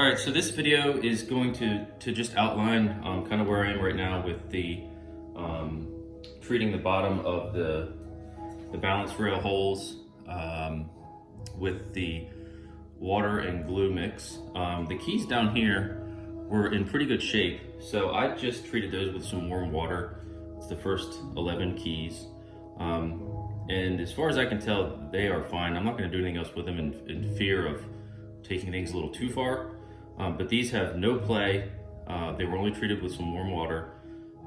All right, so this video is going to just outline kind of where I am right now with the treating the bottom of the balance rail holes with the water and glue mix. The keys down here were in pretty good shape, so I just treated those with some warm water. It's the first 11 keys. And as far as I can tell, they are fine. I'm not going to do anything else with them in fear of taking things a little too far. But these have no play. They were only treated with some warm water.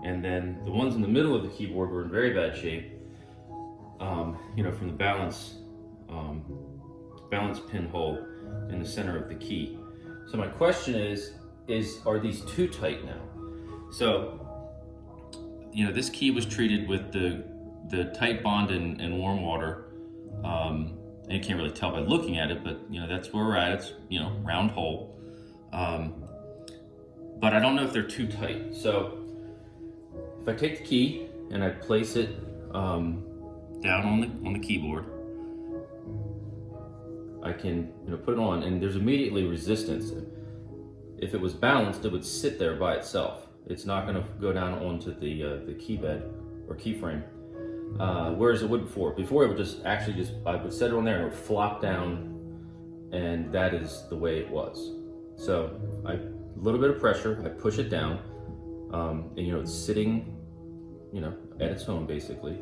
And then the ones in the middle of the keyboard were in very bad shape, from the balance pin hole in the center of the key. So my question is are these too tight now? So, this key was treated with the tight bond and warm water. And you can't really tell by looking at it, but that's where we're at. It's round hole. But I don't know if they're too tight. So if I take the key and I place it down on the keyboard, I can put it on, and there's immediately resistance. If it was balanced, it would sit there by itself. It's not going to go down onto the key bed or key frame. Whereas it would before. Before it would I would set it on there and it would flop down, and that is the way it was. So a little bit of pressure, I push it down, and it's sitting, at its home basically,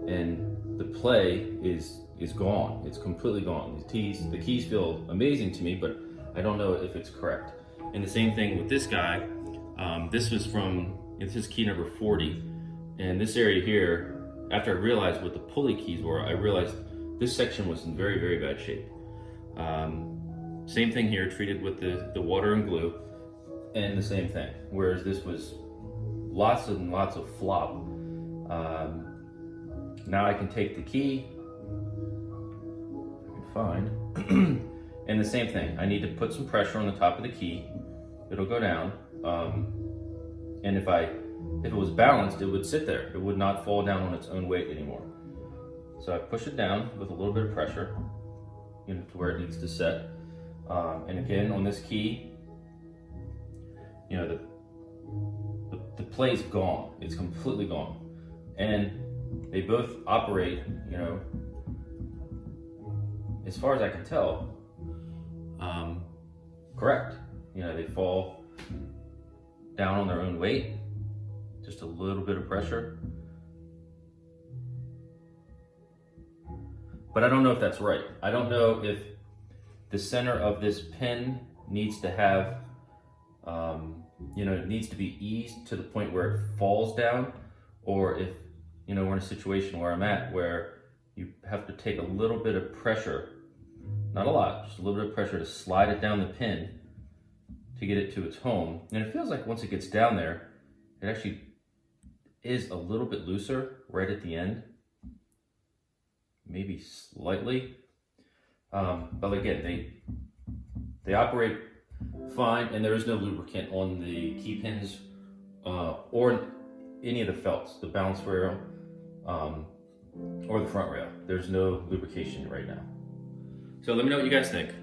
and the play is gone. It's completely gone. The keys feel amazing to me, but I don't know if it's correct. And the same thing with this guy. This is key number 40, and this area here, after I realized what the pulley keys were, I realized this section was in very, very bad shape. Same thing here, treated with the water and glue, and the same thing. Whereas this was lots and lots of flop. Now I can take the key, I can find, and the same thing. I need to put some pressure on the top of the key. It'll go down, and if it was balanced, it would sit there. It would not fall down on its own weight anymore. So I push it down with a little bit of pressure, to where it needs to set. And again, on this key, the play's gone. It's completely gone. And they both operate, as far as I can tell, correct. They fall down on their own weight, just a little bit of pressure. But I don't know if that's right. I don't know if the center of this pin needs to have, it needs to be eased to the point where it falls down, or if, we're in a situation where I'm at where you have to take a little bit of pressure, not a lot, just a little bit of pressure to slide it down the pin to get it to its home. And it feels like once it gets down there, it actually is a little bit looser right at the end, maybe slightly. But again, they operate fine, and there is no lubricant on the key pins or any of the felts, the balance rail or the front rail. There's no lubrication right now. So let me know what you guys think.